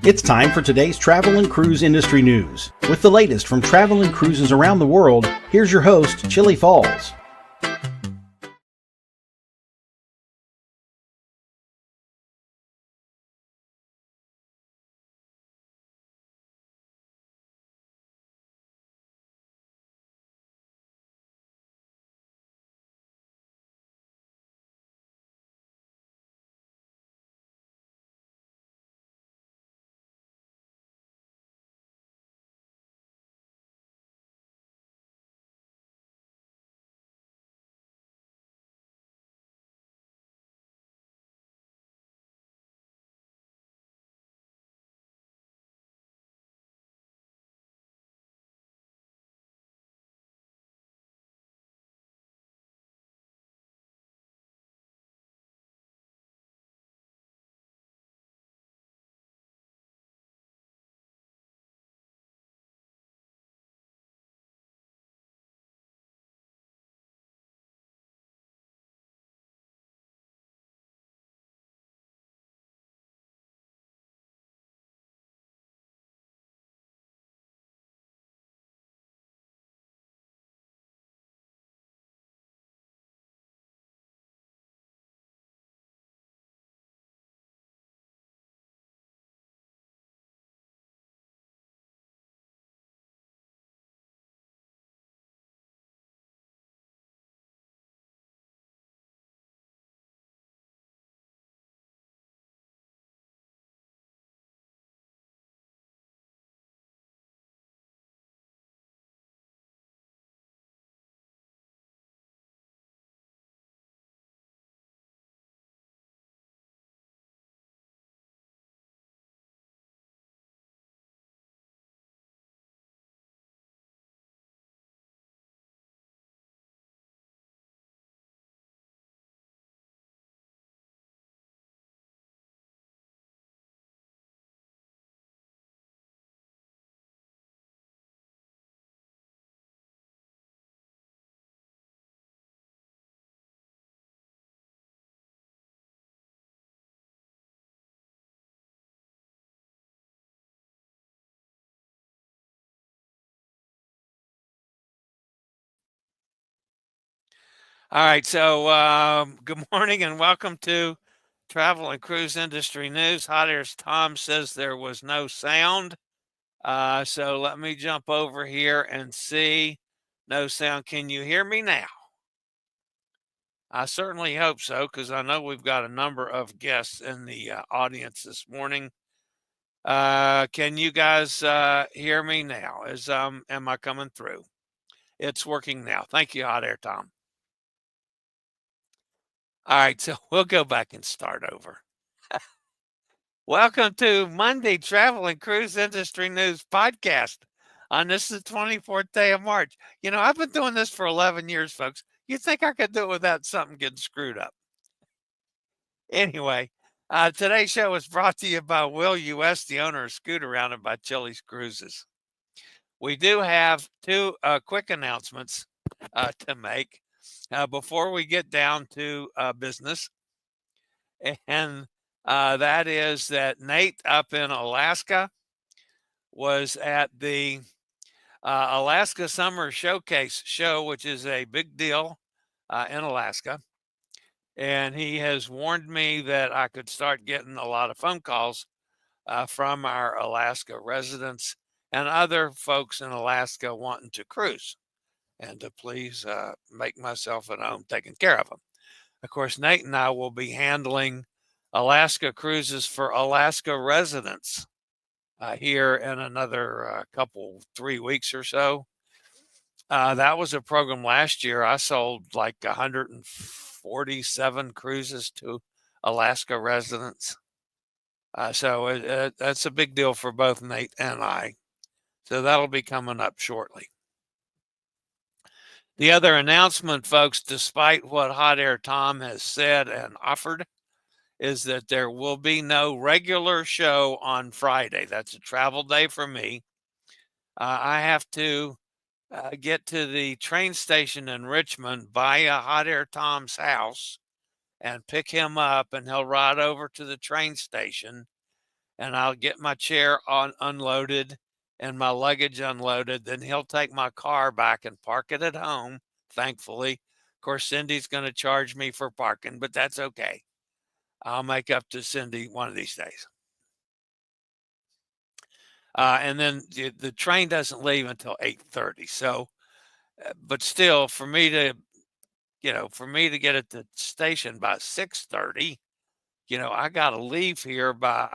It's time for today's travel and cruise industry news. With the latest from travel and cruises around the world, here's your host, Chillie Falls. All right, so good morning and welcome to Travel and Cruise Industry News. Hot Air's Tom says there was no sound. So let me jump over here and see. No sound. Can you hear me now? I certainly hope so, because I know we've got a number of guests in the audience this morning. Can you guys hear me now? Am I coming through? It's working now. Thank you, Hot Air Tom. All right, so we'll go back and start over. Welcome to Monday Travel and Cruise Industry News Podcast. On this is the 24th day of March. You know, I've been doing this for 11 years, folks. You'd think I could do it without something getting screwed up. Anyway, today's show is brought to you by Will U.S., the owner of Scooter Around, and by Chilliescruises. We do have two quick announcements to make before we get down to business. And that is that Nate up in Alaska was at the Alaska Summer Showcase show, which is a big deal in Alaska. And he has warned me that I could start getting a lot of phone calls from our Alaska residents and other folks in Alaska wanting to cruise and to please make myself at home taking care of them. Of course, Nate and I will be handling Alaska cruises for Alaska residents here in another 3 weeks or so. That was a program last year. I sold like 147 cruises to Alaska residents. So that's a big deal for both Nate and I. So that'll be coming up shortly. The other announcement, folks, despite what Hot Air Tom has said and offered, is that there will be no regular show on Friday. That's a travel day for me. I have to get to the train station in Richmond via Hot Air Tom's house and pick him up, and he'll ride over to the train station. and I'll get my chair unloaded and my luggage unloaded. Then he'll take my car back and park it at home, thankfully. Of course, Cindy's going to charge me for parking, but that's okay. I'll make up to Cindy one of these days. And then the train doesn't leave until 8:30. So, but still, for me to get at the station by 6:30, I got to leave here by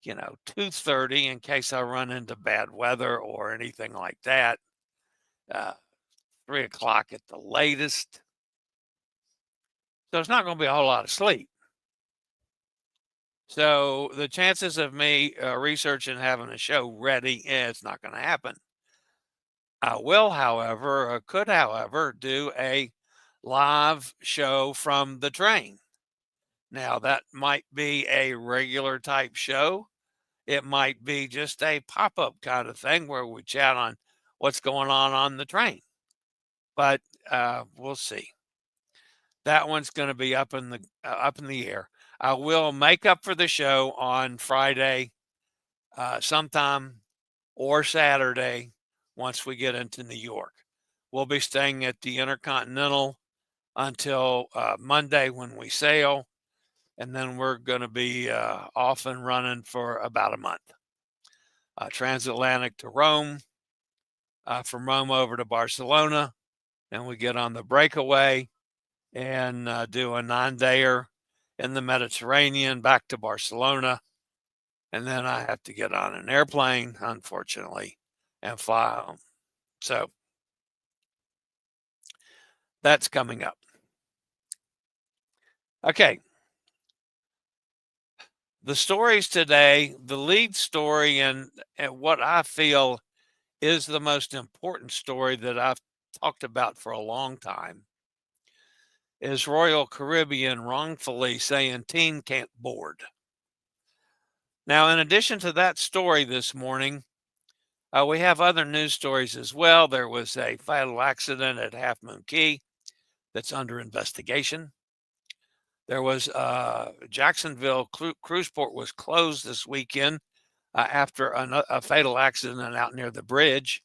2:30 in case I run into bad weather or anything like that. 3 o'clock at the latest. So it's not going to be a whole lot of sleep. So the chances of me researching having a show ready, it's not going to happen. I will, however, could, however, do a live show from the train. Now, that might be a regular type show. It might be just a pop up kind of thing where we chat on what's going on the train. But we'll see. That one's going to be up in the air. I will make up for the show on Friday sometime or Saturday once we get into New York. We'll be staying at the Intercontinental until Monday when we sail, and then we're going to be off and running for about a month. Transatlantic to Rome, from Rome over to Barcelona, and we get on the breakaway and do a 9-dayer in the Mediterranean back to Barcelona. And then I have to get on an airplane, unfortunately, and fly home. So that's coming up. Okay. The stories today, the lead story, and what I feel is the most important story that I've talked about for a long time, is Royal Caribbean wrongfully saying teen can't board. Now, in addition to that story this morning, we have other news stories as well. There was a fatal accident at Half Moon Cay that's under investigation. There was Jacksonville cruise port was closed this weekend after a fatal accident out near the bridge.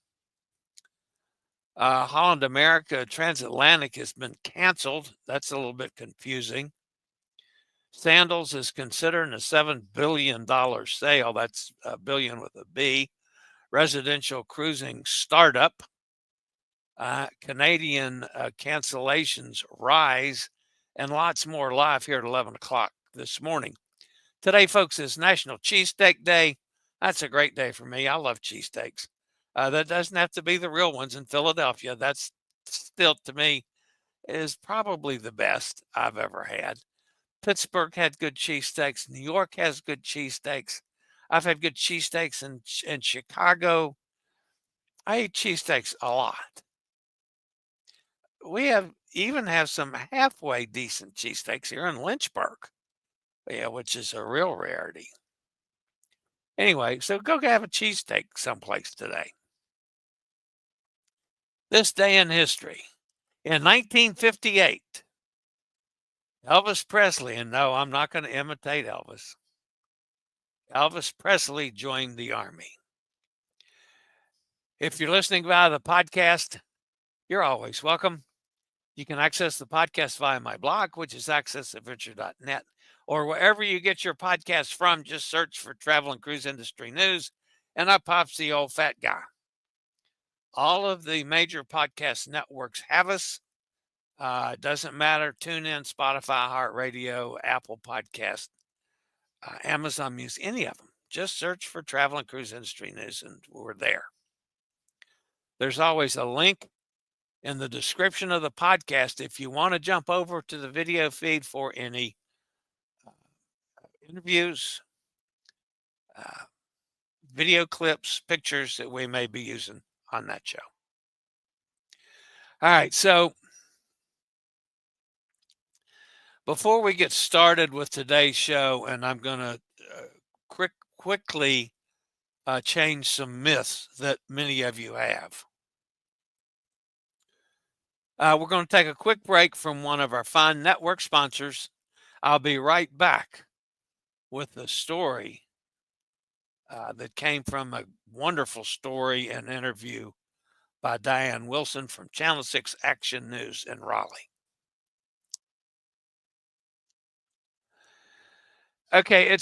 Holland America Transatlantic has been canceled. That's a little bit confusing. Sandals is considering a $7 billion sale. That's a billion with a B. Residential cruising startup. Canadian cancellations rise, and lots more live here at 11 o'clock this morning. Today, folks, is National Cheesesteak Day. That's a great day for me. I love cheesesteaks. That doesn't have to be the real ones in Philadelphia. That's still, to me, is probably the best I've ever had. Pittsburgh had good cheesesteaks. New York has good cheesesteaks. I've had good cheesesteaks in Chicago. I eat cheesesteaks a lot. We even have some halfway decent cheesesteaks here in Lynchburg, which is a real rarity. Anyway, so go have a cheesesteak someplace today. This day in history. In 1958, Elvis Presley, and no, I'm not going to imitate Elvis. Elvis Presley joined the Army. If you're listening via the podcast, you're always welcome. You can access the podcast via my blog, which is accessadventure.net, or wherever you get your podcast from. Just search for Travel and Cruise Industry News, and up pops the old fat guy. All of the major podcast networks have us. It doesn't matter. TuneIn, Spotify, iHeartRadio, Apple Podcast, Amazon Music, any of them. Just search for Travel and Cruise Industry News, and we're there. There's always a link in the description of the podcast if you want to jump over to the video feed for any interviews, video clips, pictures that we may be using on that show. All right, so before we get started with today's show, and I'm going to quickly change some myths that many of you have. We're going to take a quick break from one of our fine network sponsors. I'll be right back with the story that came from a wonderful story and interview by Diane Wilson from Channel 6 Action News in Raleigh. Okay,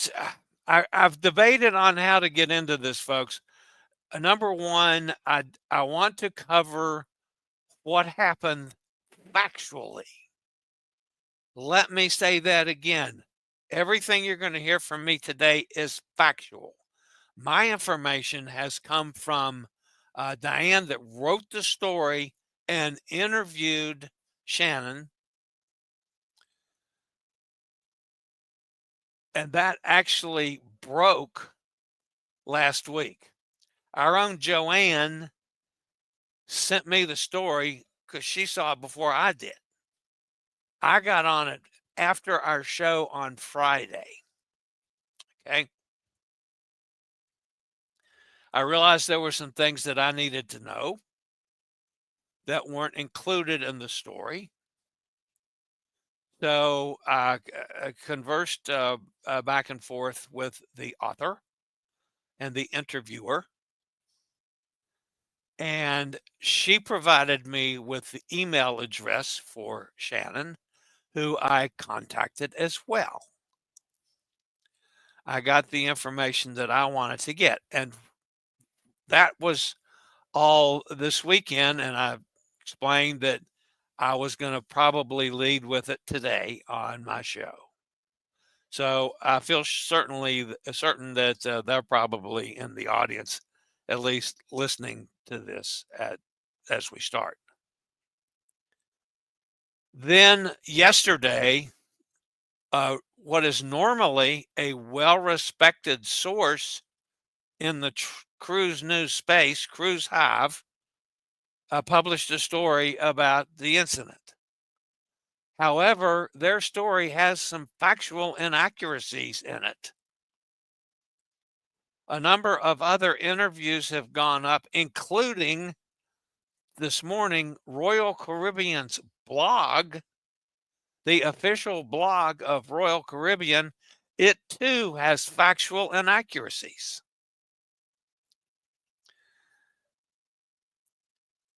I've debated on how to get into this, folks. Number one, I want to cover what happened factually. Let me say that again. Everything you're going to hear from me today is factual. My information has come from Diane, that wrote the story and interviewed Shannon. And that actually broke last week. Our own Joanne sent me the story because she saw it before I did. I got on it after our show on Friday. Okay. I realized there were some things that I needed to know that weren't included in the story. So I conversed back and forth with the author and the interviewer. And she provided me with the email address for Shannon, who I contacted as well. I got the information that I wanted to get. And that was all this weekend. And I explained that I was going to probably lead with it today on my show. So I feel certain that they're probably in the audience, at least listening to this as we start. Then yesterday, what is normally a well-respected source in the cruise news space, Cruise Hive, published a story about the incident. However, their story has some factual inaccuracies in it. A number of other interviews have gone up, including this morning, Royal Caribbean's blog, the official blog of Royal Caribbean. It too has factual inaccuracies.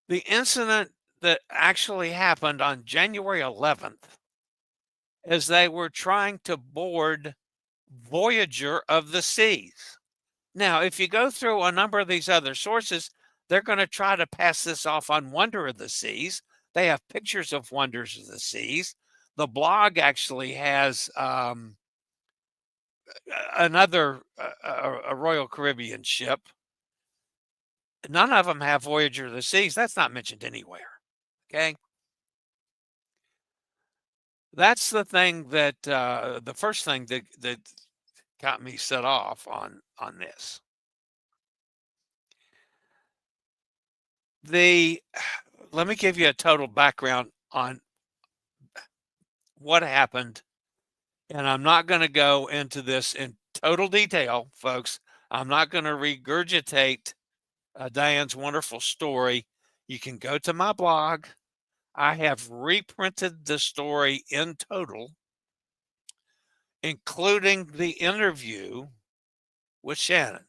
The incident that actually happened on January 11th, as they were trying to board Voyager of the Seas. Now, if you go through a number of these other sources, they're going to try to pass this off on Wonder of the Seas. They have pictures of Wonders of the Seas. The blog actually has another a Royal Caribbean ship. None of them have Voyager of the Seas. That's not mentioned anywhere. Okay. That's the thing that the first thing that got me set off on this. Let me give you a total background on what happened, and I'm not going to go into this in total detail, folks. I'm not going to regurgitate Diane's wonderful story. You can go to my blog. I have reprinted the story in total, including the interview with Shannon.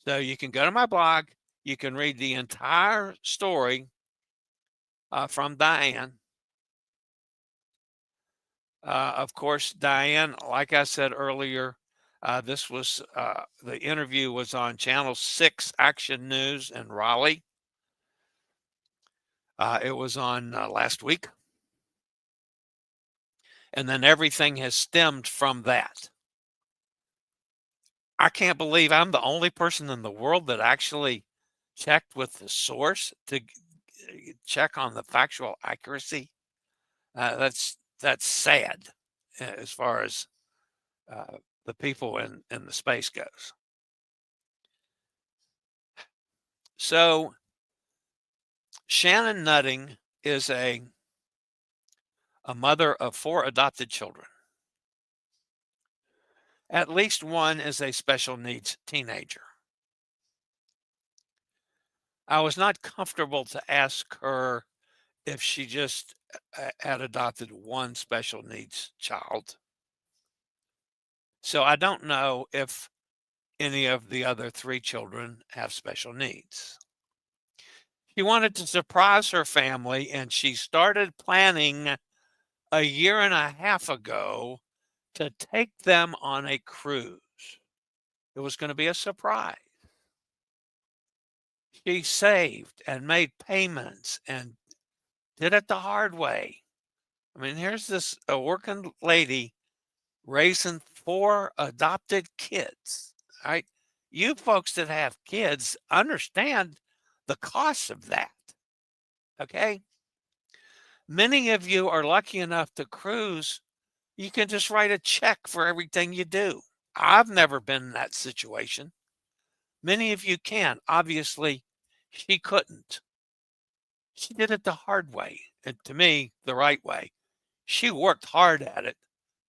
So you can go to my blog. You can read the entire story from Diane. Of course, Diane, like I said earlier, the interview was on Channel 6 Action News in Raleigh. It was on last week. And then everything has stemmed from that. I can't believe I'm the only person in the world that actually checked with the source to check on the factual accuracy. That's sad as far as the people in the space goes. So Shannon Nutting is a mother of 4 adopted children. At least one is a special needs teenager. I was not comfortable to ask her if she just had adopted one special needs child. So I don't know if any of the other 3 children have special needs. She wanted to surprise her family, and she started planning a year and a half ago to take them on a cruise. It was going to be a surprise. She saved and made payments and did it the hard way. I mean, here's this a working lady raising 4 adopted kids. All right. You folks that have kids understand the cost of that. Okay. Many of you are lucky enough to cruise. You can just write a check for everything you do. I've never been in that situation. Many of you can. Obviously, she couldn't. She did it the hard way, and to me, the right way. She worked hard at it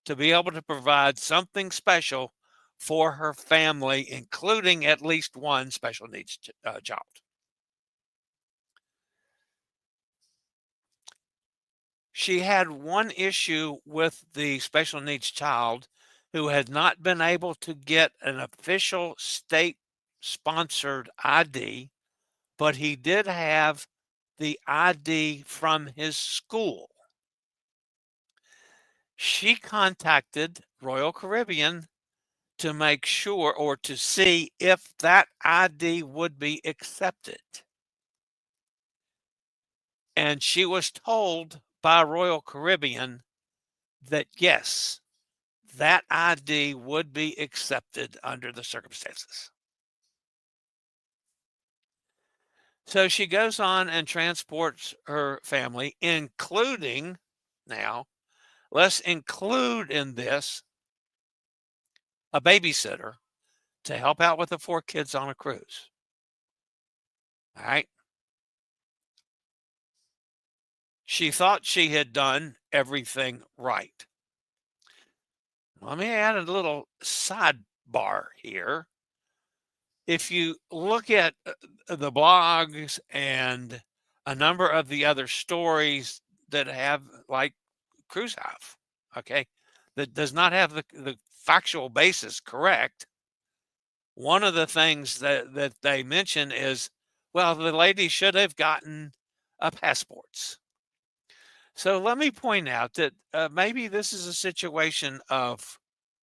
to be able to provide something special for her family, including at least one special needs child. She had one issue with the special needs child who had not been able to get an official state sponsored ID, but he did have the ID from his school. She contacted Royal Caribbean to make sure or to see if that ID would be accepted. And she was told by Royal Caribbean that yes, that ID would be accepted under the circumstances. So she goes on and transports her family, including now, let's include in this a babysitter to help out with the 4 kids on a cruise. All right. She thought she had done everything right. Let me add a little sidebar here. If you look at the blogs and a number of the other stories that have like Cruise Hive, okay, that does not have the factual basis correct, one of the things that they mention is, well, the lady should have gotten passports. So let me point out that maybe this is a situation of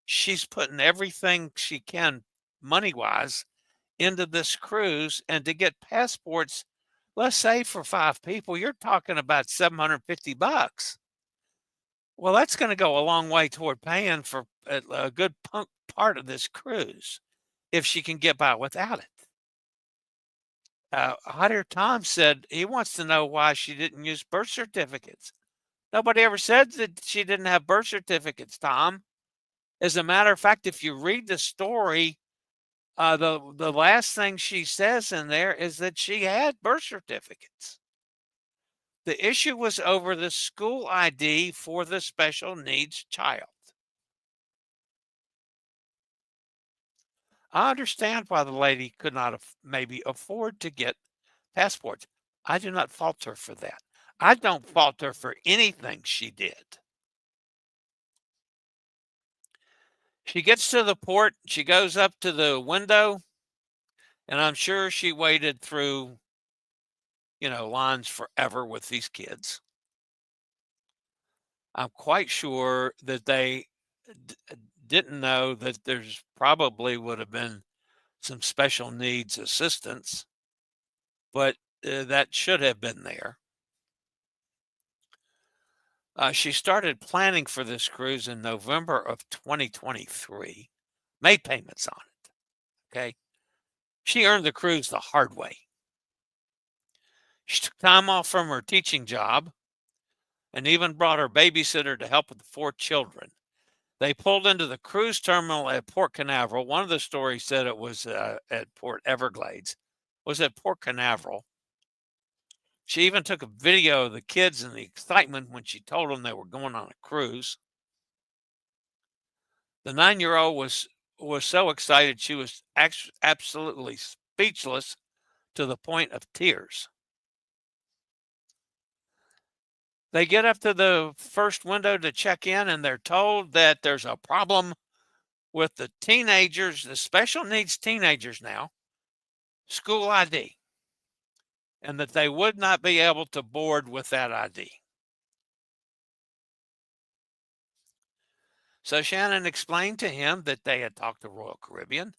she's putting everything she can money wise into this cruise, and to get passports, let's say for 5 people, you're talking about $750. Well, that's going to go a long way toward paying for a good part of this cruise if she can get by without it. Hot Air Tom said he wants to know why she didn't use birth certificates. Nobody ever said that she didn't have birth certificates, Tom. As a matter of fact, if you read the story, the last thing she says in there is that she had birth certificates. The issue was over the school ID for the special needs child. I understand why the lady could not maybe afford to get passports. I do not fault her for that. I don't fault her for anything she did. She gets to the port, she goes up to the window, and I'm sure she waited through, lines forever with these kids. I'm quite sure that they d- didn't know that there's probably would have been some special needs assistance, but that should have been there. She started planning for this cruise in November of 2023, made payments on it. Okay. She earned the cruise the hard way. She took time off from her teaching job and even brought her babysitter to help with the 4 children. They pulled into the cruise terminal at Port Canaveral. One of the stories said it was at Port Everglades. It was at Port Canaveral. She even took a video of the kids and the excitement when she told them they were going on a cruise. The 9-year-old was so excited she was absolutely speechless to the point of tears. They get up to the first window to check in, and they're told that there's a problem with the teenagers, the special needs teenagers now, school ID, and that they would not be able to board with that ID. So Shannon explained to him that they had talked to Royal Caribbean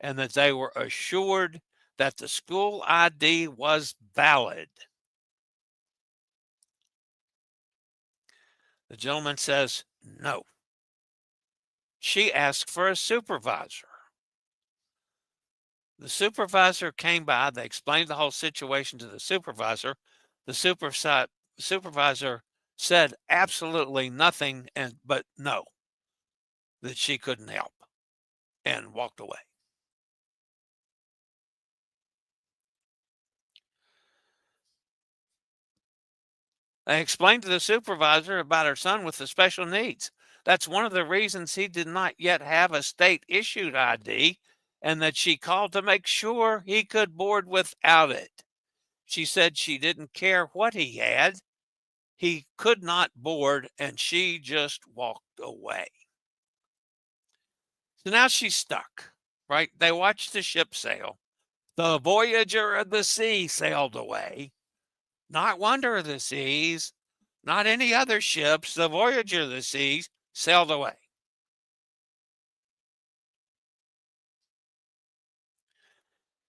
and that they were assured that the school ID was valid. The gentleman says, no. She asked for a supervisor. The supervisor came by. They explained the whole situation to the supervisor. The supervisor said absolutely nothing but no, that she couldn't help, and walked away. They explained to the supervisor about her son with the special needs. That's one of the reasons he did not yet have a state issued ID, and that she called to make sure he could board without it. She said she didn't care what he had. He could not board, and she just walked away. So now she's stuck, right? They watched the ship sail. The Voyager of the Sea sailed away. Not Wonder of the Seas, not any other ships. The Voyager of the Seas sailed away.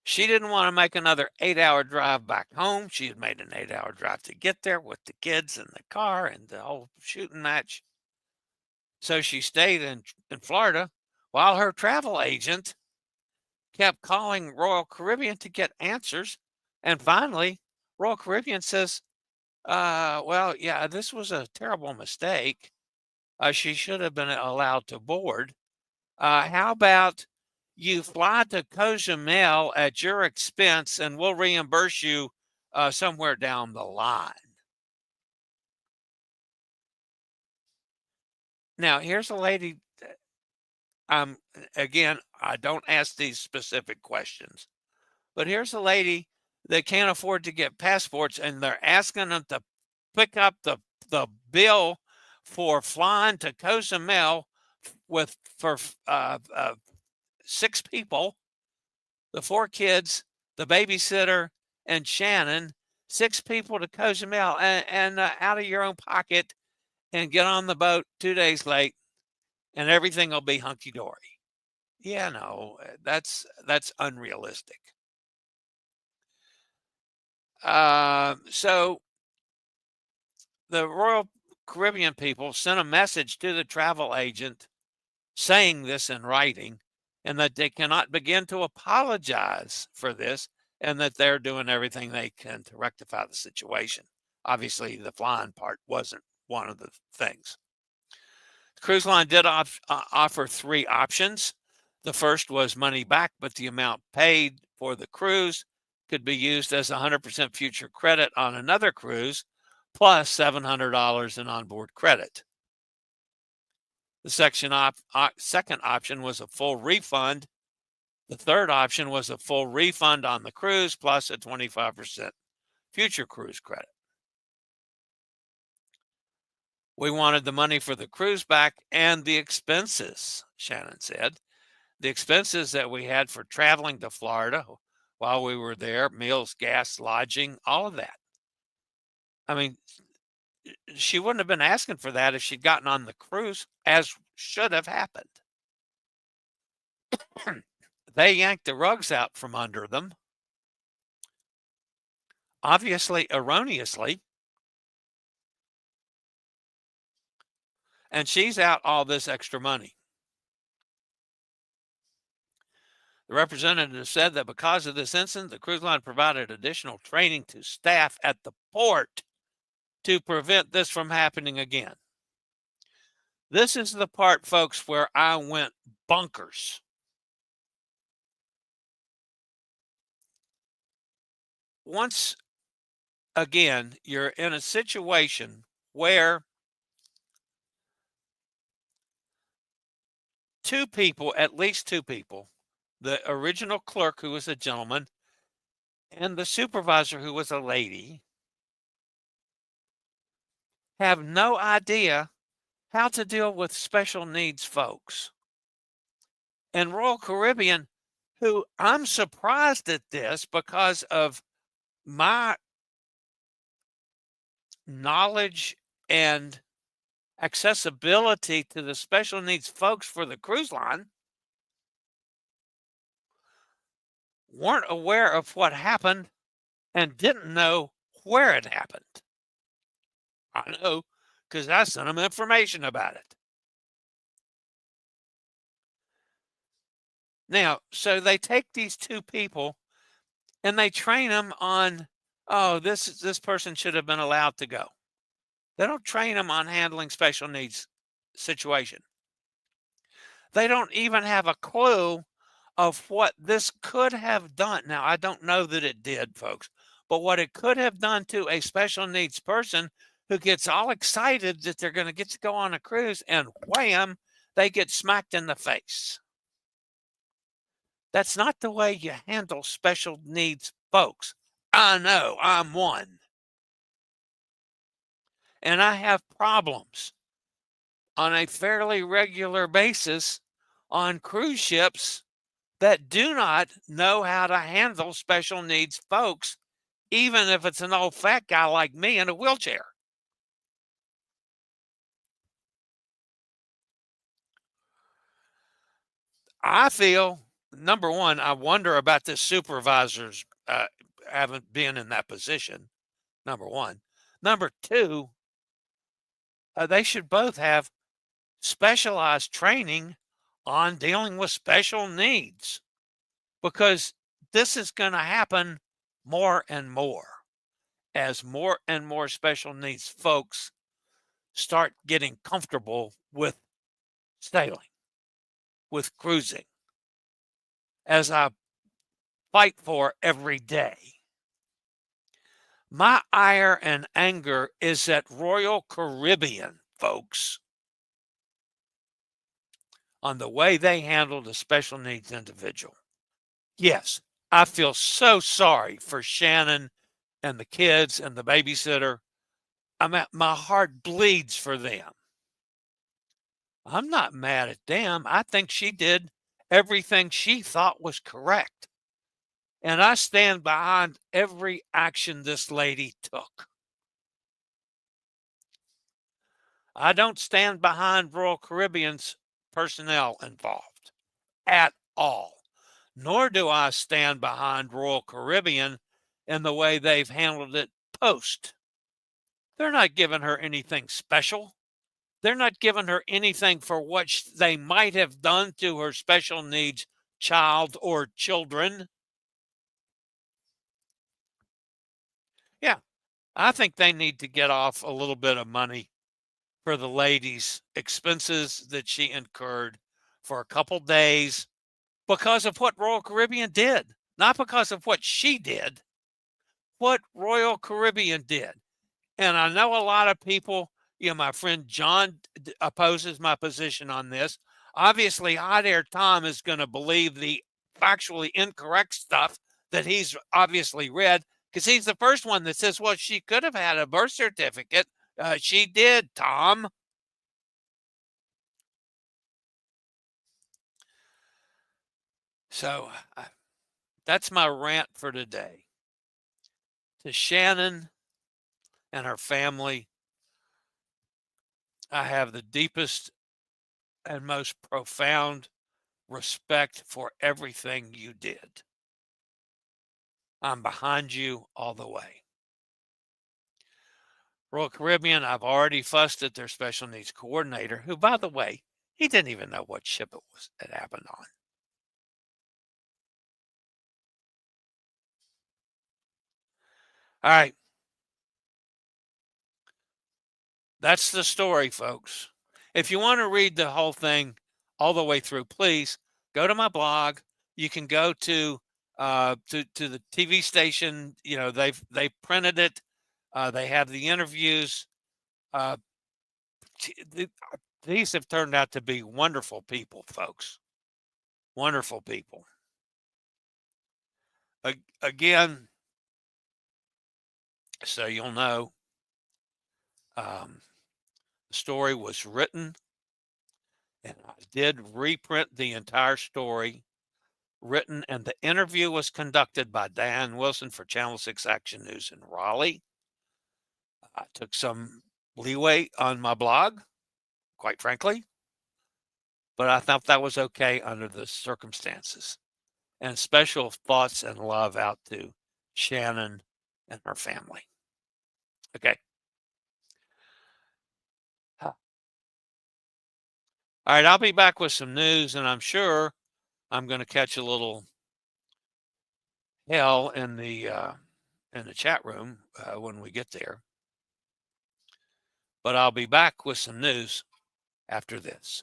She didn't want to make another 8-hour drive back home. She had made an 8-hour drive to get there with the kids in the car and the whole shooting match. So she stayed in Florida while her travel agent kept calling Royal Caribbean to get answers. And finally, Royal Caribbean says, well, yeah, this was a terrible mistake. She should have been allowed to board. How about you fly to Cozumel at your expense and we'll reimburse you somewhere down the line? Now, here's a lady. Again, I don't ask these specific questions, but here's a lady that can't afford to get passports, and they're asking them to pick up the bill for flying to Cozumel for 6 people, the 4 kids, the babysitter, and Shannon. 6 people to Cozumel, and out of your own pocket, and get on the boat 2 days late, and everything will be hunky dory. Yeah, no, that's unrealistic. So the Royal Caribbean people sent a message to the travel agent saying this in writing, and that they cannot begin to apologize for this, and that they're doing everything they can to rectify the situation. Obviously, the flying part wasn't one of the things. The cruise line did offer 3 options. The first was money back, but the amount paid for the cruise could be used as 100% future credit on another cruise, plus $700 in onboard credit. The second option was a full refund. The third option was a full refund on the cruise, plus a 25% future cruise credit. We wanted the money for the cruise back and the expenses, Shannon said. The expenses that we had for traveling to Florida while we were there, meals, gas, lodging, all of that. I mean, she wouldn't have been asking for that if she'd gotten on the cruise, as should have happened. They yanked the rugs out from under them, obviously erroneously, and she's out all this extra money. The representative said that because of this incident, the cruise line provided additional training to staff at the port to prevent this from happening again. This is the part, folks, where I went bonkers. Once again, you're in a situation where 2 people, at least 2 people, the original clerk, who was a gentleman, and the supervisor, who was a lady, have no idea how to deal with special needs folks. And Royal Caribbean, who I'm surprised at this because of my knowledge and accessibility to the special needs folks for the cruise line, weren't aware of what happened and didn't know where it happened. I know because I sent them information about it. Now, so they take these two people and they train them on, oh, this person should have been allowed to go. They don't train them on handling special needs situation. They don't even have a clue of what this could have done. Now, I don't know that it did, folks, but what it could have done to a special needs person who gets all excited that they're going to get to go on a cruise and wham, they get smacked in the face. That's not the way you handle special needs folks. I know, I'm one. And I have problems on a fairly regular basis on cruise ships that do not know how to handle special needs folks, even if it's an old fat guy like me in a wheelchair. I feel, number one, I wonder about this supervisor's haven't been in that position, number one. Number two, they should both have specialized training on dealing with special needs because this is going to happen more and more as more and more special needs folks start getting comfortable with sailing, with cruising, as I fight for every day. My ire and anger is at Royal Caribbean, folks, on the way they handled a special needs individual. Yes, I feel so sorry for Shannon and the kids and the babysitter. My heart bleeds for them. I'm not mad at them. I think she did everything she thought was correct. And I stand behind every action this lady took. I don't stand behind Royal Caribbean's personnel involved at all, nor do I stand behind Royal Caribbean in the way they've handled it post. They're not giving her anything special. They're not giving her anything for what they might have done to her special needs child or children. Yeah, I think they need to get off a little bit of money for the lady's expenses that she incurred for a couple days because of what Royal Caribbean did, not because of what she did, what Royal Caribbean did. And I know a lot of people, my friend John opposes my position on this. Obviously, Hot Air Tom is going to believe the factually incorrect stuff that he's obviously read because he's the first one that says, well, she could have had a birth certificate. She did, Tom. So that's my rant for today. To Shannon and her family, I have the deepest and most profound respect for everything you did. I'm behind you all the way. Royal Caribbean, I've already fussed at their special needs coordinator, who, by the way, he didn't even know what ship it happened on. All right. That's the story, folks. If you want to read the whole thing all the way through, please go to my blog. You can go to the TV station. They've printed it. They have the interviews. These have turned out to be wonderful people, folks. Wonderful people. Again, so you'll know, the story was written And I did reprint the entire story written, and the interview was conducted by Diane Wilson for Channel 6 Action News in Raleigh. I took some leeway on my blog, quite frankly, but I thought that was okay under the circumstances. And special thoughts and love out to Shannon and her family. Okay. All right, I'll be back with some news, and I'm sure I'm going to catch a little hell in the chat room when we get there. But I'll be back with some news after this.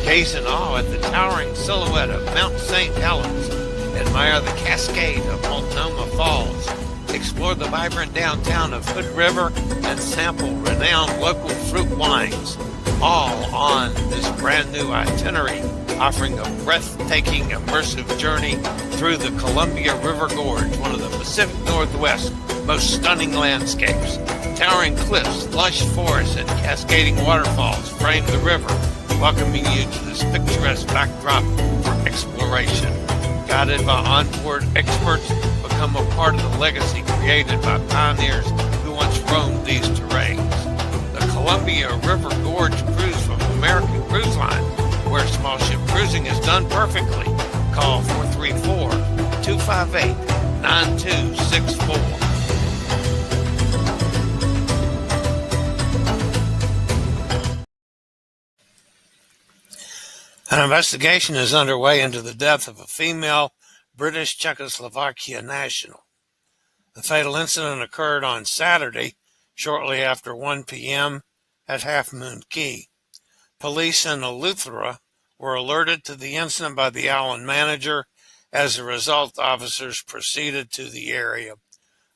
Gaze in awe at the towering silhouette of Mount St. Helens. Admire the cascade of Multnomah Falls. Explore the vibrant downtown of Hood River and sample renowned local fruit wines. All on this brand new itinerary, offering a breathtaking, immersive journey through the Columbia River Gorge, one of the Pacific Northwest's most stunning landscapes. Towering cliffs, lush forests, and cascading waterfalls frame the river, welcoming you to this picturesque backdrop for exploration. Guided by onboard experts, become a part of the legacy created by pioneers who once roamed these terrains. The Columbia River Gorge cruise from American Cruise Line, where small ship cruising is done perfectly. Call 434-258-9264. An investigation is underway into the death of a female British Czechoslovakia national. The fatal incident occurred on Saturday, shortly after 1 p.m. at Half Moon Key. Police in Eleuthera were alerted to the incident by the island manager. As a result, officers proceeded to the area.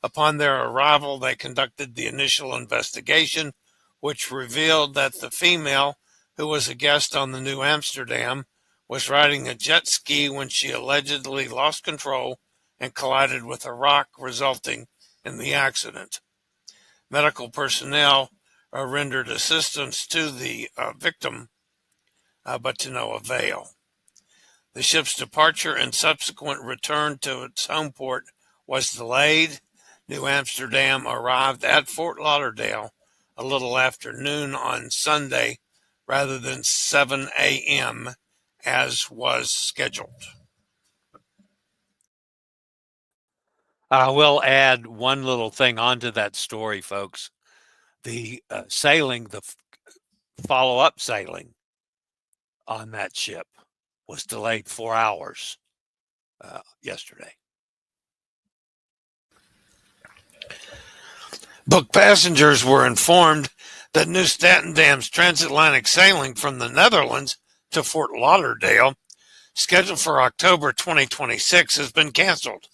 Upon their arrival, they conducted the initial investigation, which revealed that the female, who was a guest on the New Amsterdam, was riding a jet ski when she allegedly lost control and collided with a rock, resulting in the accident. Medical personnel rendered assistance to the victim, but to no avail. The ship's departure and subsequent return to its home port was delayed. New Amsterdam arrived at Fort Lauderdale a little after noon on Sunday, rather than 7 a.m. as was scheduled. I will add one little thing onto that story, folks. The sailing, the follow-up sailing on that ship was delayed 4 hours yesterday. Book passengers were informed that New Statendam's transatlantic sailing from the Netherlands to Fort Lauderdale, scheduled for October 2026, has been canceled,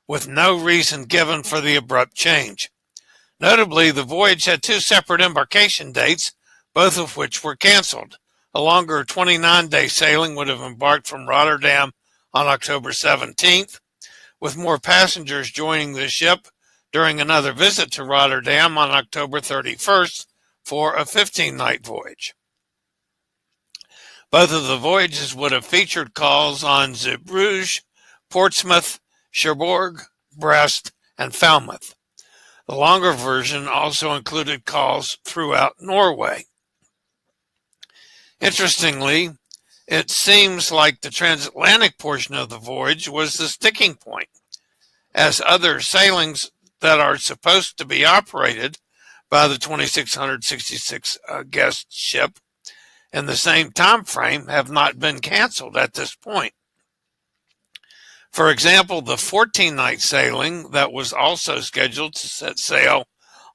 with no reason given for the abrupt change. Notably, the voyage had two separate embarkation dates, both of which were canceled. A longer 29-day sailing would have embarked from Rotterdam on October 17th, with more passengers joining the ship during another visit to Rotterdam on October 31st for a 15-night voyage. Both of the voyages would have featured calls on Zeebrugge, Portsmouth, Cherbourg, Brest, and Falmouth. The longer version also included calls throughout Norway. Interestingly, it seems like the transatlantic portion of the voyage was the sticking point, as other sailings that are supposed to be operated by the 2666 guest ship in the same time frame have not been canceled at this point. For example, the 14-night sailing that was also scheduled to set sail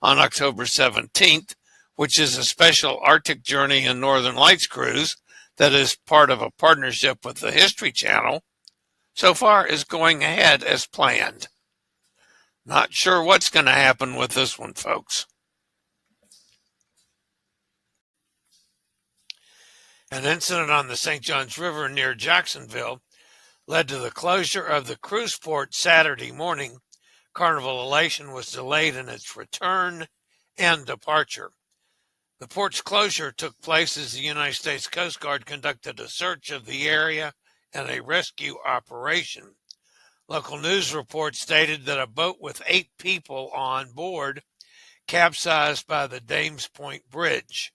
on October 17th, which is a special Arctic Journey and Northern Lights cruise that is part of a partnership with the History Channel, so far is going ahead as planned. Not sure what's going to happen with this one, folks. An incident on the St. Johns River near Jacksonville led to the closure of the cruise port Saturday morning. Carnival Elation was delayed in its return and departure. The port's closure took place as the United States Coast Guard conducted a search of the area and a rescue operation. Local news reports stated that a boat with 8 people on board capsized by the Dames Point Bridge.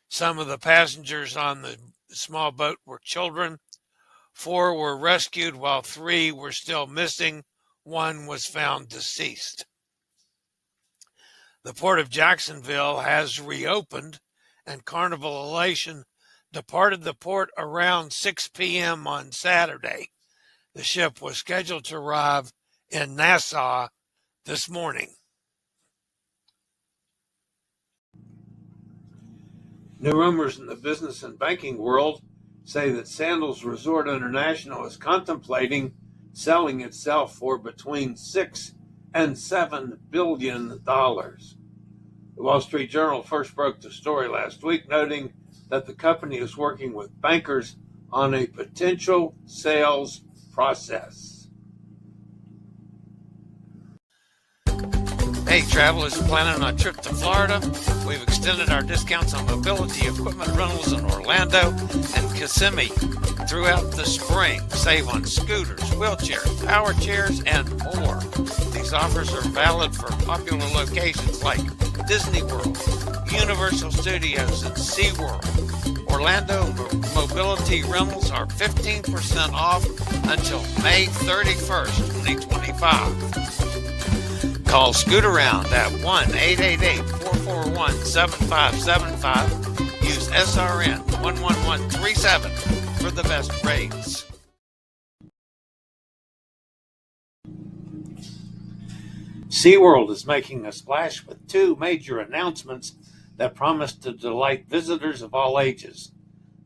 Some of the passengers on the small boat were children. 4 were rescued while 3 were still missing. 1 was found deceased. The Port of Jacksonville has reopened, and Carnival Elation departed the port around 6 p.m. on Saturday. The ship was scheduled to arrive in Nassau this morning. New rumors in the business and banking world say that Sandals Resort International is contemplating selling itself for between $6 and $7 billion. The Wall Street Journal first broke the story last week, noting that the company is working with bankers on a potential sales process. Hey, travelers planning on a trip to Florida? We've extended our discounts on mobility equipment rentals in Orlando and Kissimmee throughout the spring. Save on scooters, wheelchairs, power chairs, and more. These offers are valid for popular locations like Disney World, Universal Studios, and SeaWorld. Orlando mobility rentals are 15% off until May 31st, 2025. Call Scoot Around at 1-888-441-7575. Use SRN 11137 for the best rates. SeaWorld is making a splash with 2 major announcements that promise to delight visitors of all ages.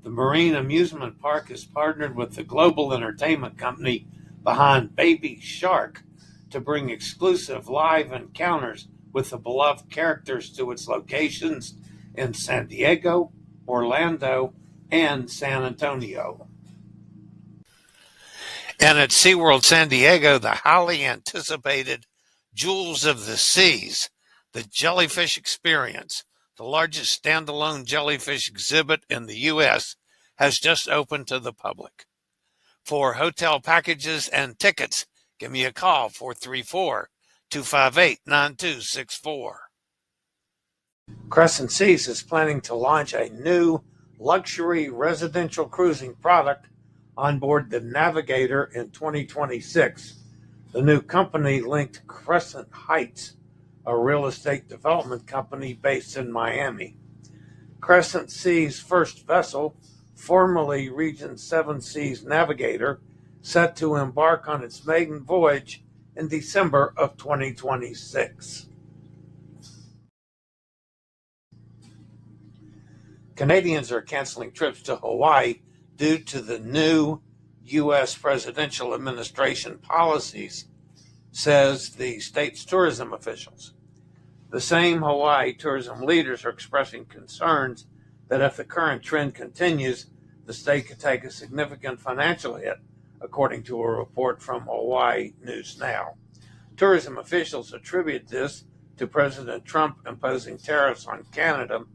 The Marine Amusement Park has partnered with the global entertainment company behind Baby Shark to bring exclusive live encounters with the beloved characters to its locations in San Diego, Orlando, and San Antonio. And at SeaWorld San Diego, the highly anticipated Jewels of the Seas, the Jellyfish Experience, the largest standalone jellyfish exhibit in the U.S., has just opened to the public. For hotel packages and tickets, give me a call, 434-258-9264. Crescent Seas is planning to launch a new luxury residential cruising product on board the Navigator in 2026. The new company linked Crescent Heights, a real estate development company based in Miami. Crescent Seas' first vessel, formerly Regent 7 Seas Navigator, set to embark on its maiden voyage in December of 2026. Canadians are canceling trips to Hawaii due to the new U.S. presidential administration policies, says the state's tourism officials. The same Hawaii tourism leaders are expressing concerns that if the current trend continues, the state could take a significant financial hit, according to a report from Hawaii News Now. Tourism officials attribute this to President Trump imposing tariffs on Canada,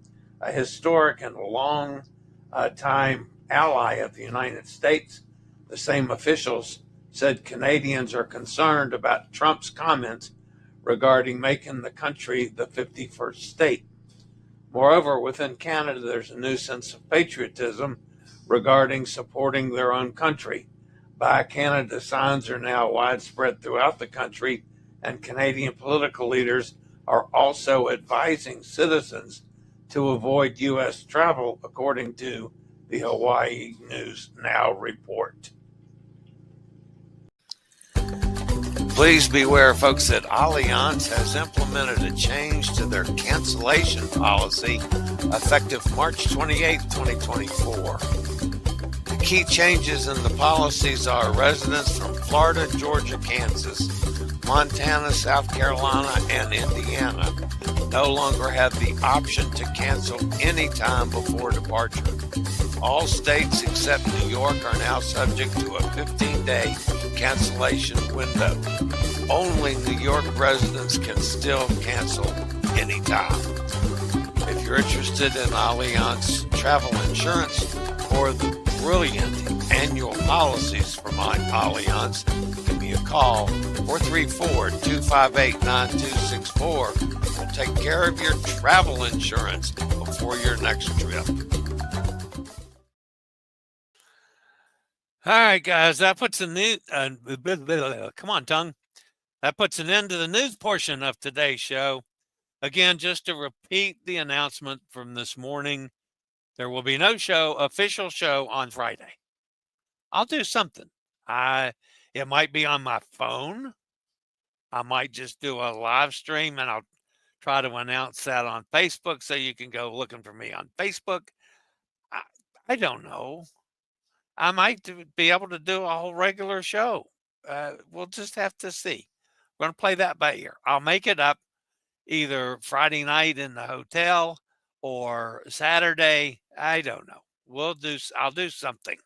a historic and long-time ally of the United States. The same officials said Canadians are concerned about Trump's comments regarding making the country the 51st state. Moreover, within Canada, there's a new sense of patriotism regarding supporting their own country. Buy Canada signs are now widespread throughout the country, and Canadian political leaders are also advising citizens to avoid U.S. travel, according to the Hawaii News Now report. Please beware, folks, that Allianz has implemented a change to their cancellation policy effective March 28, 2024. The key changes in the policies are residents from Florida, Georgia, Kansas, Montana, South Carolina, and Indiana no longer have the option to cancel any time before departure. All states except New York are now subject to a 15-day cancellation window. Only New York residents can still cancel anytime. If you're interested in Allianz travel insurance or the brilliant annual policies from Allianz, give me a call, 434-258-9264. We'll take care of your travel insurance before your next trip. All right, guys, that puts come on, tongue. That puts an end to the news portion of today's show. Again, just to repeat the announcement from this morning, there will be no official show on Friday. I'll do something. It might be on my phone. I might just do a live stream, and I'll try to announce that on Facebook so you can go looking for me on Facebook. I don't know. I might be able to do a whole regular show. We'll just have to see. We're going to play that by ear. I'll make it up either Friday night in the hotel or Saturday. I don't know. I'll do something.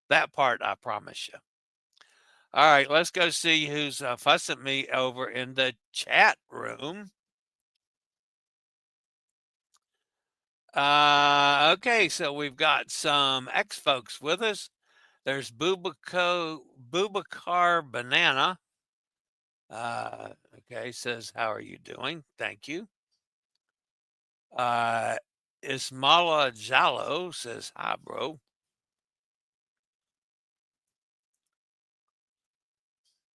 That part I promise you. All right, let's go see who's fussing at me over in the chat room. Okay, so we've got some ex-folks with us. There's Bubakar Banana. Okay, says, how are you doing? Thank you. Ismala Jalo says, hi, bro.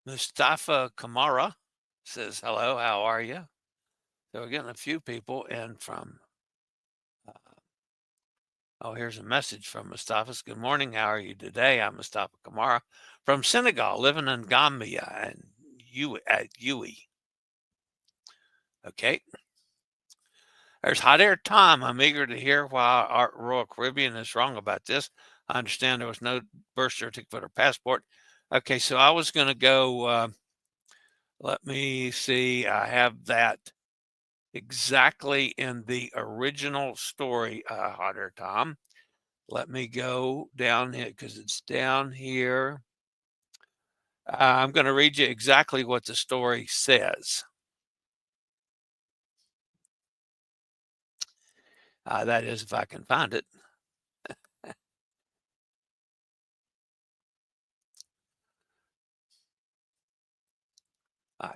Mustafa Kamara says, hello, how are you? So we're getting a few people in from, here's a message from Mustafa. Good morning, how are you today? I'm Mustafa Kamara from Senegal, living in Gambia and at UE. Okay. There's Hot Air Tom. I'm eager to hear why our Royal Caribbean is wrong about this. I understand there was no birth certificate or passport. Okay, so I was going to go, let me see. I have that exactly in the original story, Hot Air Tom. Let me go down here because it's down here. I'm going to read you exactly what the story says. That is, if I can find it.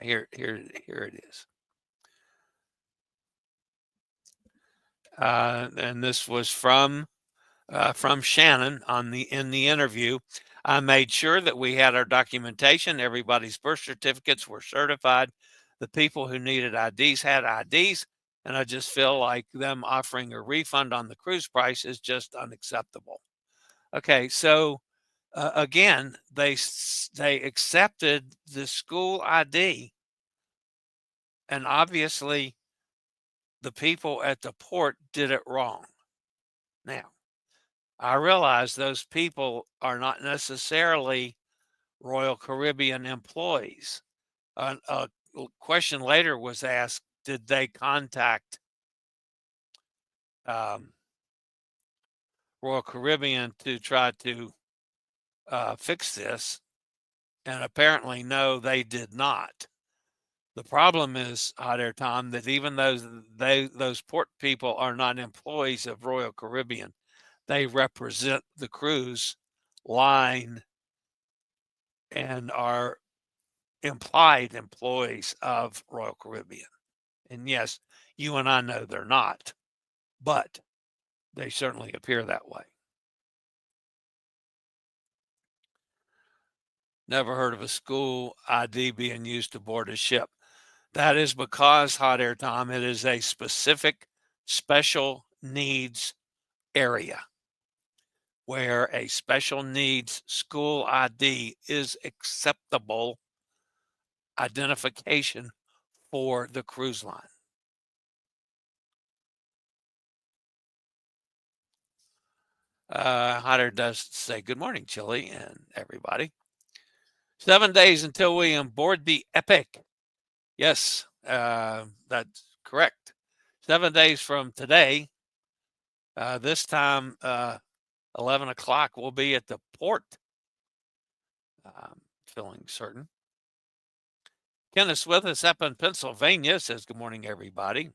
Here it is. And this was from Shannon in the interview. I made sure that we had our documentation. Everybody's birth certificates were certified. The people who needed IDs had IDs, and I just feel like them offering a refund on the cruise price is just unacceptable. Okay, so again, they accepted the school ID, and obviously the people at the port did it wrong. Now, I realize those people are not necessarily Royal Caribbean employees. A question later was asked, did they contact Royal Caribbean to try to fix this? And apparently, no, they did not. The problem is, Hot Air Tom, that even though those port people are not employees of Royal Caribbean, they represent the cruise line and are implied employees of Royal Caribbean. And yes, you and I know they're not, but they certainly appear that way. Never heard of a school ID being used to board a ship. That is because, Hot Air Tom, it is a specific special needs area where a special needs school ID is acceptable identification for the cruise line. Hunter does say, good morning, Chillie and everybody. 7 days until we onboard the Epic. Yes, that's correct. 7 days from today, this time, 11 o'clock, we'll be at the port. Feeling certain. Kenneth's with us up in Pennsylvania. Says, good morning, everybody.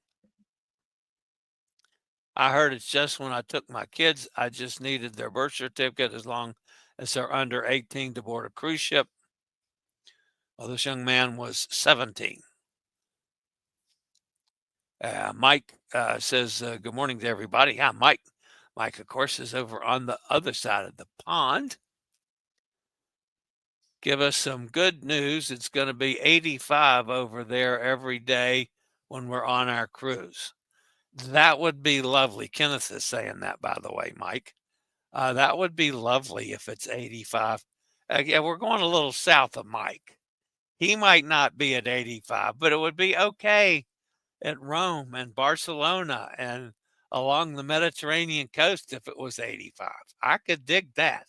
I heard it's just when I took my kids, I just needed their birth certificate as long as they're under 18 to board a cruise ship. Well, this young man was 17. Mike says, good morning to everybody. Hi, Mike. Mike, of course, is over on the other side of the pond. Give us some good news. It's going to be 85 over there every day when we're on our cruise. That would be lovely. Kenneth is saying that, by the way, Mike. That would be lovely if it's 85. Yeah, we're going a little south of Mike. He might not be at 85, but it would be okay at Rome and Barcelona and along the Mediterranean coast if it was 85. I could dig that.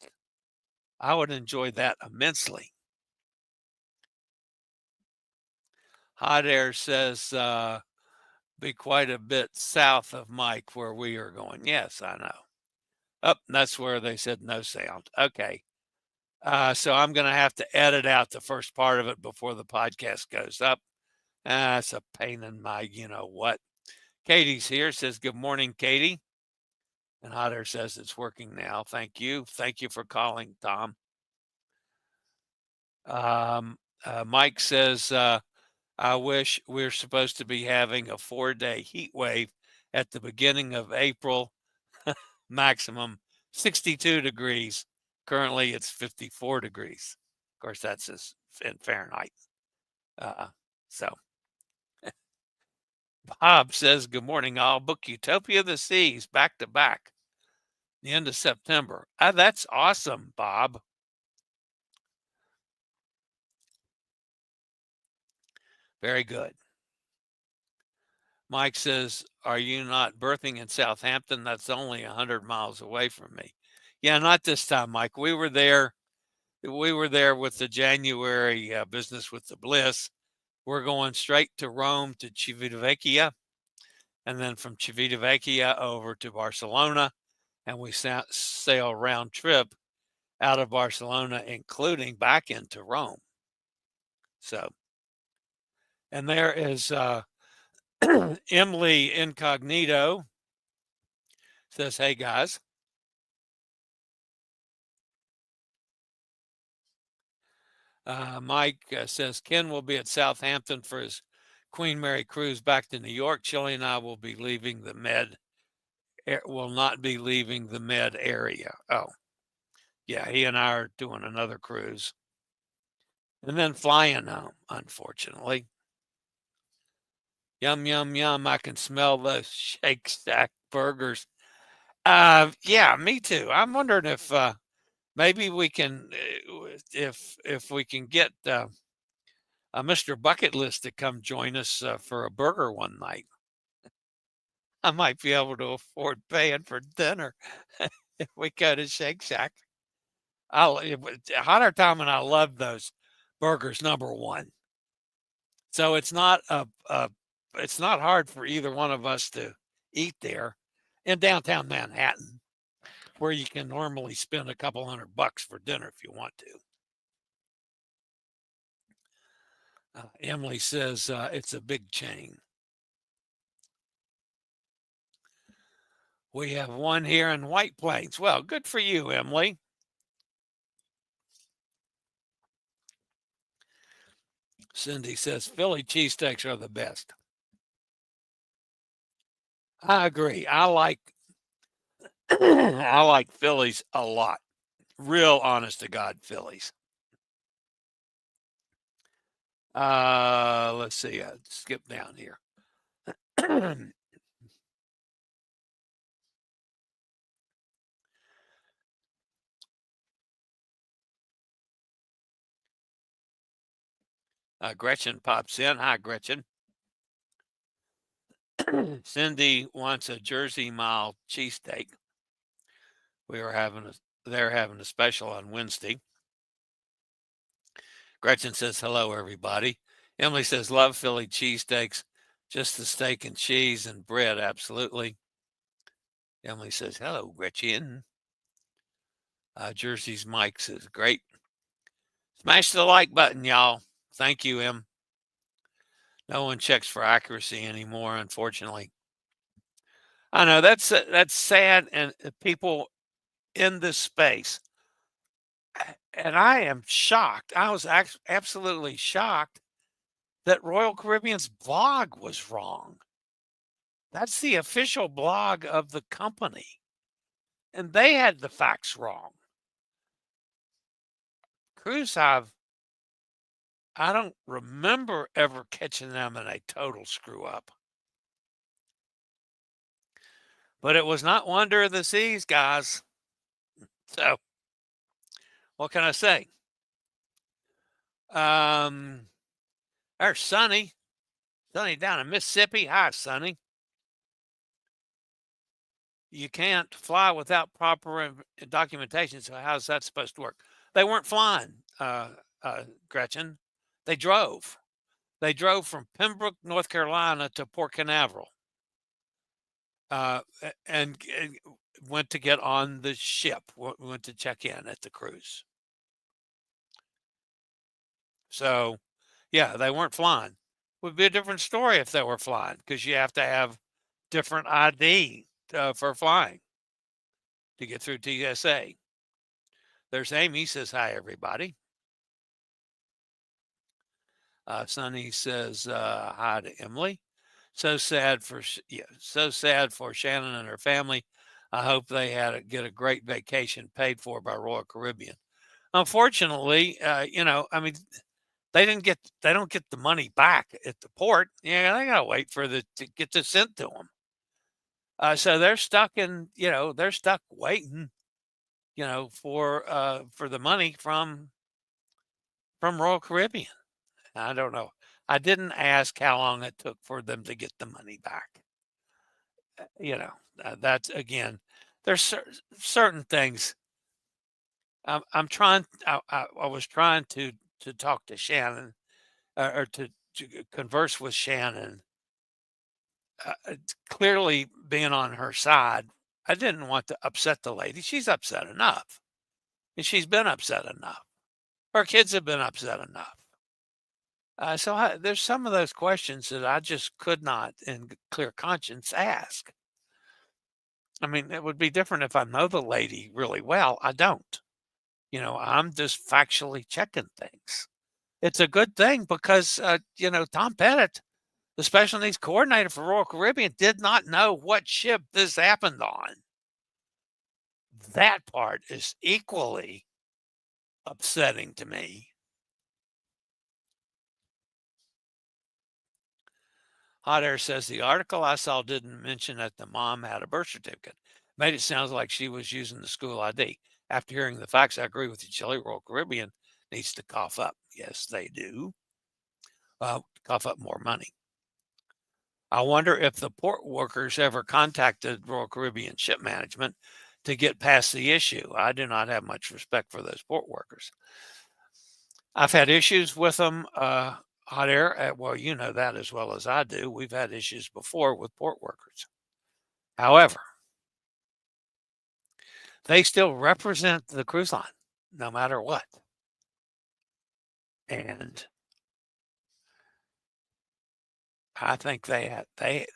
I would enjoy that immensely. Hot Air says, be quite a bit south of Mike where we are going. Yes, I know. Oh, that's where they said no sound. Okay. So I'm going to have to edit out the first part of it before the podcast goes up. It's a pain in my, you know what. Katie's here, says, good morning, Katie. And Hot Air says it's working now. Thank you. Thank you for calling, Tom. Mike says, I wish we're supposed to be having a 4-day heat wave at the beginning of April, maximum 62 degrees. Currently, it's 54 degrees. Of course, that's in Fahrenheit. So Bob says, good morning. I'll book Utopia of the Seas back to back the end of September. That's awesome, Bob. Very good. Mike says, are you not berthing in Southampton? That's only 100 miles away from me. Yeah, not this time, Mike. We were there with the January business with the Bliss. We're going straight to Rome to Civitavecchia, and then from Civitavecchia over to Barcelona, and we sail round trip out of Barcelona, including back into Rome. So, and there is Emily Incognito says, hey guys. Mike says Ken will be at Southampton for his Queen Mary cruise back to New York. Chillie and I will be leaving the will not be leaving the Med area. Oh, yeah, he and I are doing another cruise. And then flying home, unfortunately. Yum, yum, yum. I can smell those Shake Shack burgers. Yeah, me too. I'm wondering if maybe we can, if we can get Mr. Bucket List to come join us for a burger one night. I might be able to afford paying for dinner if we go to Shake Shack. Hunter Tom and I love those burgers. Number one, so it's not it's not hard for either one of us to eat there in downtown Manhattan, where you can normally spend a couple $100 for dinner if you want to. Emily says it's a big chain. We have one here in White Plains. Well, good for you, Emily. Cindy says Philly cheesesteaks are the best. I agree. I like I like Phillies a lot. Real honest to God Phillies. Let's see. Skip down here. Gretchen pops in. Hi, Gretchen. Cindy wants a Jersey Mile cheesesteak. They're having a special on Wednesday. Gretchen says, hello, everybody. Emily says, love Philly cheesesteaks. Just the steak and cheese and bread. Absolutely. Emily says, hello, Gretchen. Jersey's Mike says, great. Smash the like button, y'all. Thank you, Em. No one checks for accuracy anymore, unfortunately. I know that's sad, and people in this space, and I am shocked. I was absolutely shocked that Royal Caribbean's blog was wrong. That's the official blog of the company, and they had the facts wrong. Cruise Hive, I don't remember ever catching them in a total screw up. But it was not Wonder of the Seas, guys. So, what can I say? There's Sonny. Sonny down in Mississippi. Hi, Sonny. You can't fly without proper documentation. So how's that supposed to work? They weren't flying, Gretchen. They drove. They drove from Pembroke, North Carolina to Port Canaveral, and went to get on the ship. Went to check in at the cruise. So, yeah, they weren't flying. Would be a different story if they were flying, because you have to have different ID for flying to get through TSA. There's Amy, says hi everybody. Sonny says hi to Emily. So sad for Shannon and her family. I hope they get a great vacation paid for by Royal Caribbean. Unfortunately, I mean, they don't get the money back at the port. Yeah, they gotta wait to get this sent to them. So they're stuck waiting, for the money from Royal Caribbean. I don't know. I didn't ask how long it took for them to get the money back. That's again, there's certain things. I'm trying. I was trying to talk to Shannon, or to converse with Shannon. Clearly, being on her side, I didn't want to upset the lady. She's upset enough, and she's been upset enough. Her kids have been upset enough. So there's some of those questions that I just could not, in clear conscience, ask. I mean, it would be different if I know the lady really well. I don't. I'm just factually checking things. It's a good thing because, Tom Pettit, the special needs coordinator for Royal Caribbean, did not know what ship this happened on. That part is equally upsetting to me. Hot Air says the article I saw didn't mention that the mom had a birth certificate. Made it sound like she was using the school ID. After hearing the facts, I agree with you, Chillie. Royal Caribbean needs to cough up. Yes, they do. Cough up more money. I wonder if the port workers ever contacted Royal Caribbean Ship Management to get past the issue. I do not have much respect for those port workers. I've had issues with them, Hot Air. Well, you know that as well as I do. We've had issues before with port workers. However, they still represent the cruise line no matter what. And I think they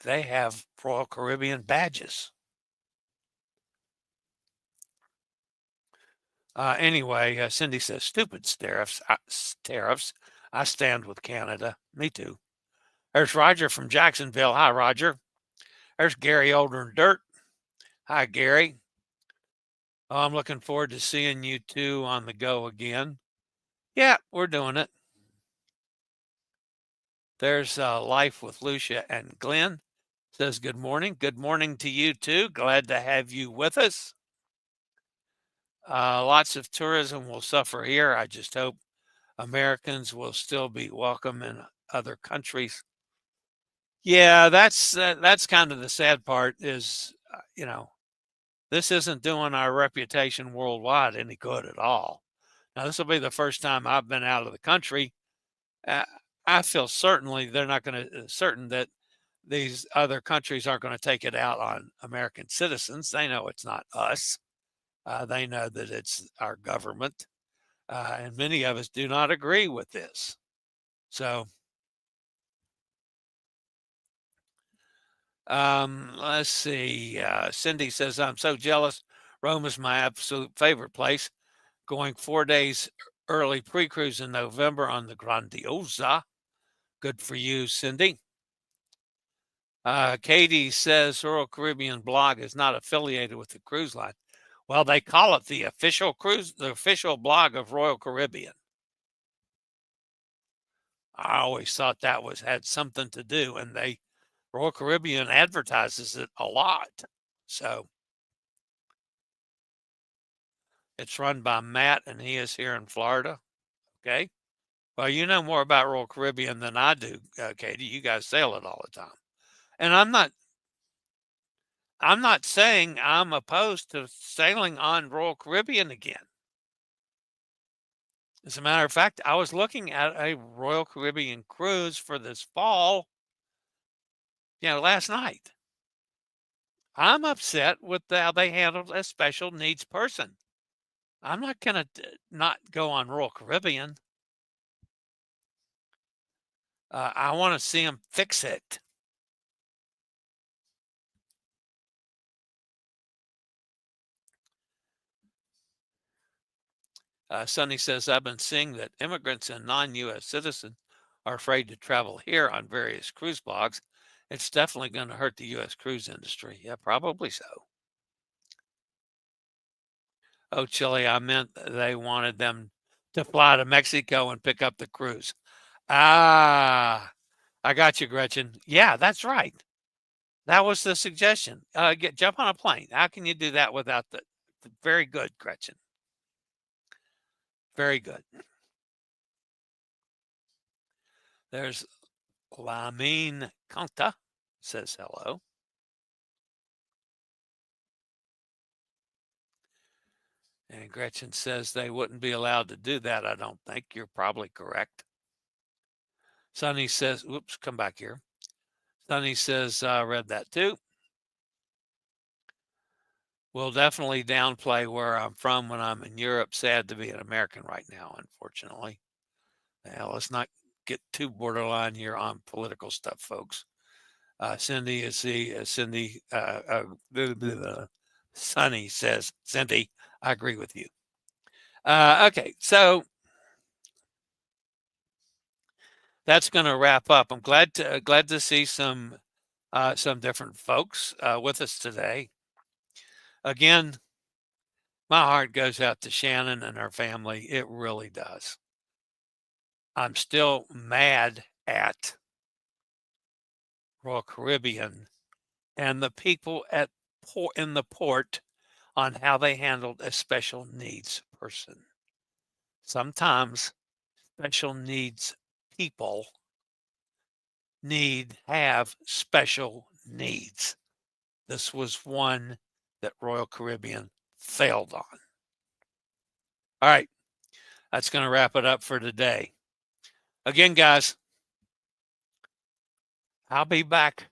have Royal Caribbean badges. Anyway, Cindy says, stupid tariffs. I stand with Canada. Me too. There's Roger from Jacksonville. Hi, Roger. There's Gary Older and Dirt. Hi, Gary. Oh, I'm looking forward to seeing you two on the go again. Yeah, we're doing it. There's Life with Lucia and Glenn. Says good morning. Good morning to you too. Glad to have you with us. Lots of tourism will suffer here. I just hope Americans will still be welcome in other countries. Yeah, that's kind of the sad part is, this isn't doing our reputation worldwide any good at all. Now, this will be the first time I've been out of the country. I feel certainly they're not going to certain that these other countries aren't going to take it out on American citizens. They know it's not us. They know that it's our government. And many of us do not agree with this. So Let's see. Cindy says, I'm so jealous. Rome is my absolute favorite place. Going 4 days early pre-cruise in November on the Grandiosa. Good for you, Cindy. Katie says Royal Caribbean blog is not affiliated with the cruise line. Well, they call it the official blog of Royal Caribbean. I always thought that had something to do, and Royal Caribbean advertises it a lot. So it's run by Matt, and he is here in Florida. Okay. Well, you know more about Royal Caribbean than I do, Katie. You guys sail it all the time. And I'm not saying I'm opposed to sailing on Royal Caribbean again. As a matter of fact, I was looking at a Royal Caribbean cruise for this fall, last night. I'm upset with how they handled a special needs person. I'm not going to not go on Royal Caribbean. I want to see them fix it. Sonny says, I've been seeing that immigrants and non-U.S. citizens are afraid to travel here on various cruise blogs. It's definitely going to hurt the U.S. cruise industry. Yeah, probably so. Oh, Chillie, I meant they wanted them to fly to Mexico and pick up the cruise. Ah, I got you, Gretchen. Yeah, that's right. That was the suggestion. Jump on a plane. How can you do that without very good, Gretchen. Very good. There's Lamine Conta says hello. And Gretchen says they wouldn't be allowed to do that. I don't think. You're probably correct. Sonny says, whoops, come back here. Sonny says, I read that too. We'll definitely downplay where I'm from when I'm in Europe. Sad to be an American right now, unfortunately. Now, let's not get too borderline here on political stuff, folks. Cindy is Cindy. Sonny says, Cindy, I agree with you. Okay, so that's going to wrap up. I'm glad to see some different folks with us today. Again, my heart goes out to Shannon and her family. It really does. I'm still mad at Royal Caribbean and the people in the port on how they handled a special needs person. Sometimes special needs people have special needs. This was one that Royal Caribbean failed on. All right, that's going to wrap it up for today. Again, guys, I'll be back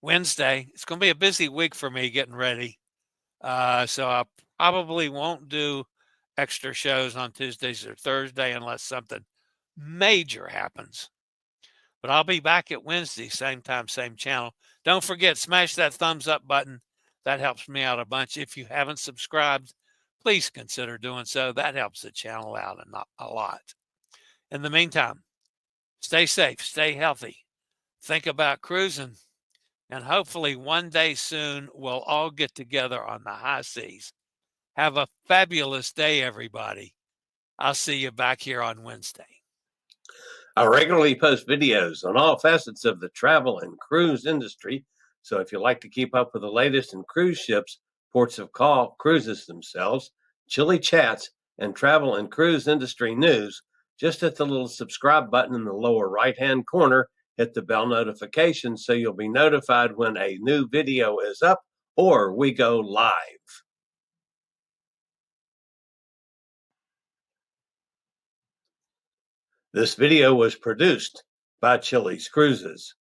Wednesday. It's going to be a busy week for me getting ready. So I probably won't do extra shows on Tuesdays or Thursday unless something major happens. But I'll be back at Wednesday, same time, same channel. Don't forget, smash that thumbs up button. That helps me out a bunch. If you haven't subscribed, please consider doing so. That helps the channel out a lot. In the meantime, stay safe, stay healthy, think about cruising, and hopefully one day soon we'll all get together on the high seas. Have a fabulous day, everybody. I'll see you back here on Wednesday. I regularly post videos on all facets of the travel and cruise industry. So if you like to keep up with the latest in cruise ships, ports of call, cruises themselves, Chillie chats, and travel and cruise industry news, just hit the little subscribe button in the lower right-hand corner. Hit the bell notification so you'll be notified when a new video is up or we go live. This video was produced by Chillie's Cruises.